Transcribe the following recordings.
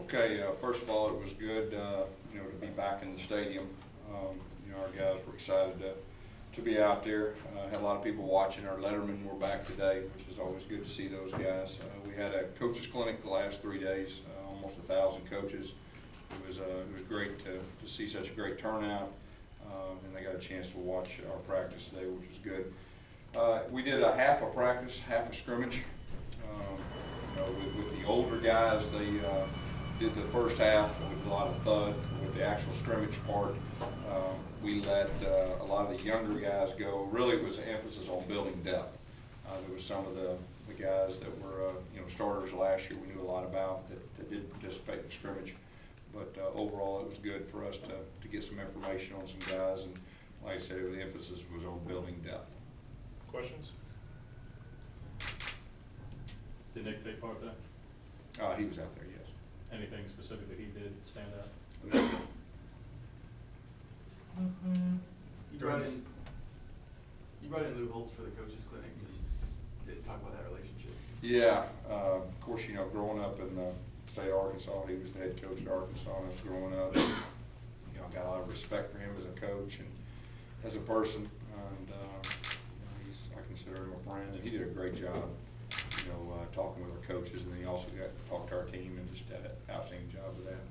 Okay, first of all, it was good, to be back in the stadium. Our guys were excited to be out there. Had a lot of people watching. Our lettermen were back today, which is always good to see those guys. We had a coaches clinic the last 3 days, almost 1,000 coaches. It was great to see such a great turnout, and they got a chance to watch our practice today, which was good. We did a half a practice, half a scrimmage. With the older guys, they did the first half with a lot of THUD. With the actual scrimmage part, we let a lot of the younger guys go. Really, it was an emphasis on building depth. There was some of the guys that were starters last year we knew a lot about that did participate in scrimmage. But overall, it was good for us to get some information on some guys. And like I said, the emphasis was on building depth. Questions? Did Nick take part there? He was out there, yes. Anything specific that he did stand out? You brought in Lou Holtz for the coaches clinic. Just talk about that relationship. Yeah, of course, growing up in the state of Arkansas, he was the head coach at Arkansas. And I was growing up, I got a lot of respect for him as a coach and as a person. And I consider him a friend, and he did a great job. Talking with our coaches, and then he also got to talk to our team and just did an outstanding job with that.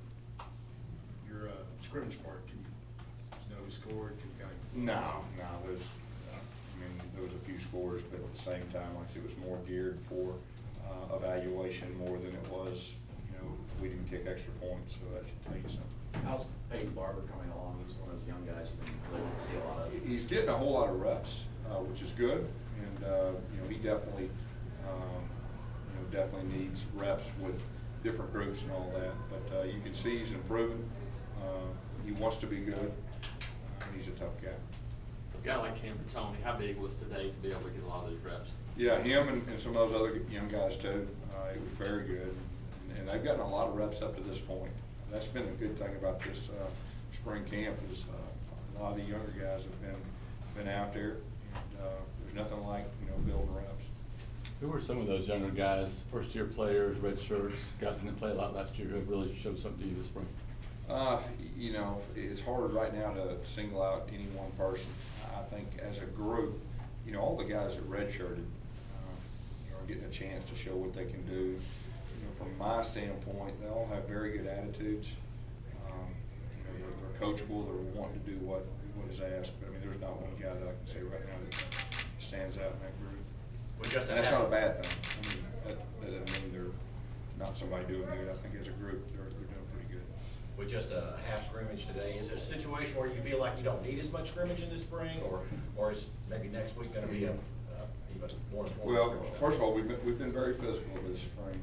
Your scrimmage part, can you know who scored? Can you kind of? No, there was a few scores, but at the same time, like I said, it was more geared for evaluation more than it was, we didn't kick extra points, so that should tell you something. How's Peyton Barber coming along? He's one of those young guys you've been able to see a lot of. He's getting a whole lot of reps, which is good, and he definitely needs reps with different groups and all that. But you can see he's improving. He wants to be good. He's a tough guy. A guy like him, Tony, how big was today to be able to get a lot of those reps? Yeah, him and some of those other young guys too. It was very good, and they've gotten a lot of reps up to this point. That's been the good thing about this spring camp is a lot of the younger guys have been out there, and there's nothing like building reps. Who were some of those younger guys, first-year players, red shirts, guys that didn't play a lot last year, who have really showed something to you this spring? It's hard right now to single out any one person. I think as a group, all the guys that redshirted are getting a chance to show what they can do. From my standpoint, they all have very good attitudes. They're coachable. They're wanting to do what is asked. But there's not one guy that I can say right now that stands out in that group. And that's not a bad thing. That doesn't mean they're not somebody doing good. I think as a group, they're doing pretty good. With just a half scrimmage today, is it a situation where you feel like you don't need as much scrimmage in the spring, or is maybe next week going to be a even more important? Well, first of all, we've been very physical this spring,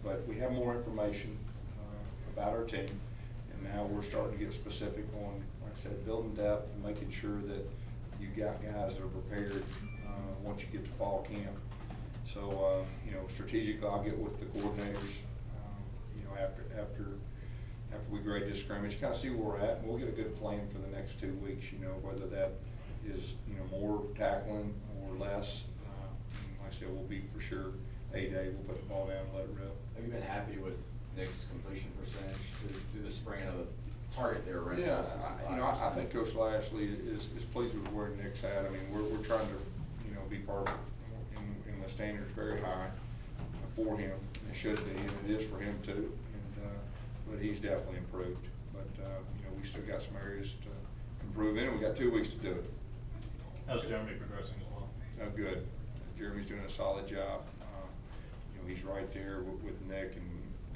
but we have more information about our team, and now we're starting to get specific on, like I said, building depth and making sure that you got guys that are prepared once you get to fall camp. So, strategically, I'll get with the coordinators, after we grade this scrimmage, kind of see where we're at, and we'll get a good plan for the next 2 weeks, whether that is, more tackling or less. Like I said, we'll be for sure A-Day, we'll put the ball down and let it rip. Have you been happy with Nick's completion percentage through the spring of the target there? Yeah, I think Coach Lashley is pleased with where Nick's at. We're trying to, be part of it, and the standard's very high for him. It should be, and it is for him too. But he's definitely improved. But we still got some areas to improve in, and we got 2 weeks to do it. How's Jeremy progressing as well? Good. Jeremy's doing a solid job. He's right there with Nick, and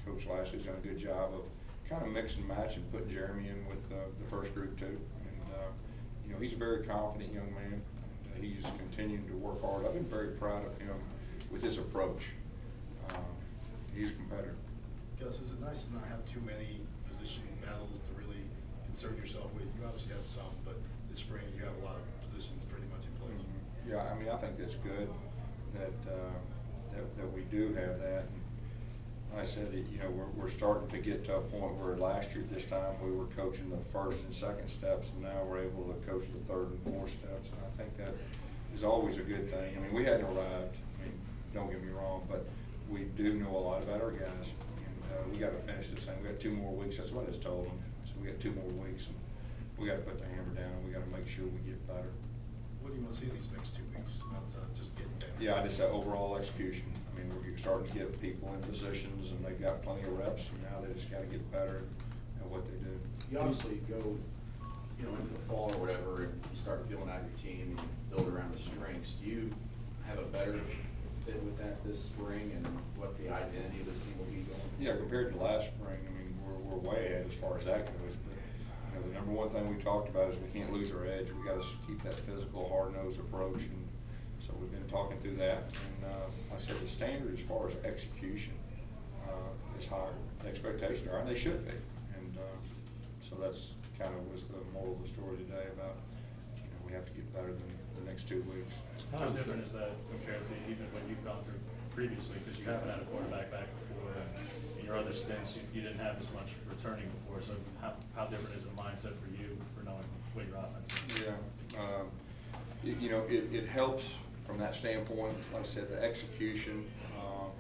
Coach Lashley's done a good job of kind of mix and match and putting Jeremy in with the first group too. And he's a very confident young man. And he's continuing to work hard. I've been very proud of him with his approach. He's a competitor. Gus, is it nice to not have too many position battles to really concern yourself with? You obviously have some, but this spring you have a lot of positions pretty much in place. Mm-hmm. Yeah, I think that's good that we do have that. And like I said, we're starting to get to a point where last year at this time we were coaching the first and second steps, and now we're able to coach the third and fourth steps. And I think that is always a good thing. We hadn't arrived. Don't get me wrong, but we do know a lot about our guys, and we gotta finish this thing. We got 2 more weeks. That's what I just told them. So we got 2 more weeks, and we gotta put the hammer down, and we gotta make sure we get better. What do you want to see these next 2 weeks, not just getting better? Yeah, I just said overall execution. I mean, we're starting to get people in positions, and they've got plenty of reps, and now they just gotta get better at what they do. You obviously go, you know, into the fall or whatever, and you start feeling out your team and you build around the strengths. Do you have a better fit with that this spring and what the identity of this team will be going? Yeah, compared to last spring, I mean, we're way ahead as far as that goes, but, you know, the number one thing we talked about is we can't lose our edge. We gotta keep that physical, hard-nosed approach, and so we've been talking through that. And, like I said, the standard as far as execution, is higher. The expectations are, and they should be. And, so that's kind of was the moral of the story today about, you know, we have to get better than the next 2 weeks. How different is that compared to even what you've gone through previously, because you haven't had a quarterback back before, and in your other stints, you didn't have as much returning before, so how different is the mindset for you for knowing what your offense is? Yeah, you know, it helps from that standpoint. Like I said, the execution,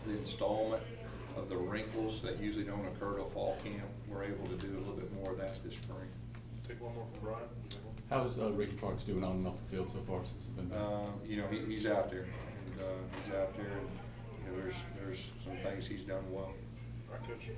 the installment of the wrinkles that usually don't occur till fall camp, we're able to do a little bit more of that this spring. Take one more from Brian. How's Ricky Parks doing on and off the field so far since he's been back? You know, he's out there, and he's out there, and you know, there's some things he's done well. All right, Coach.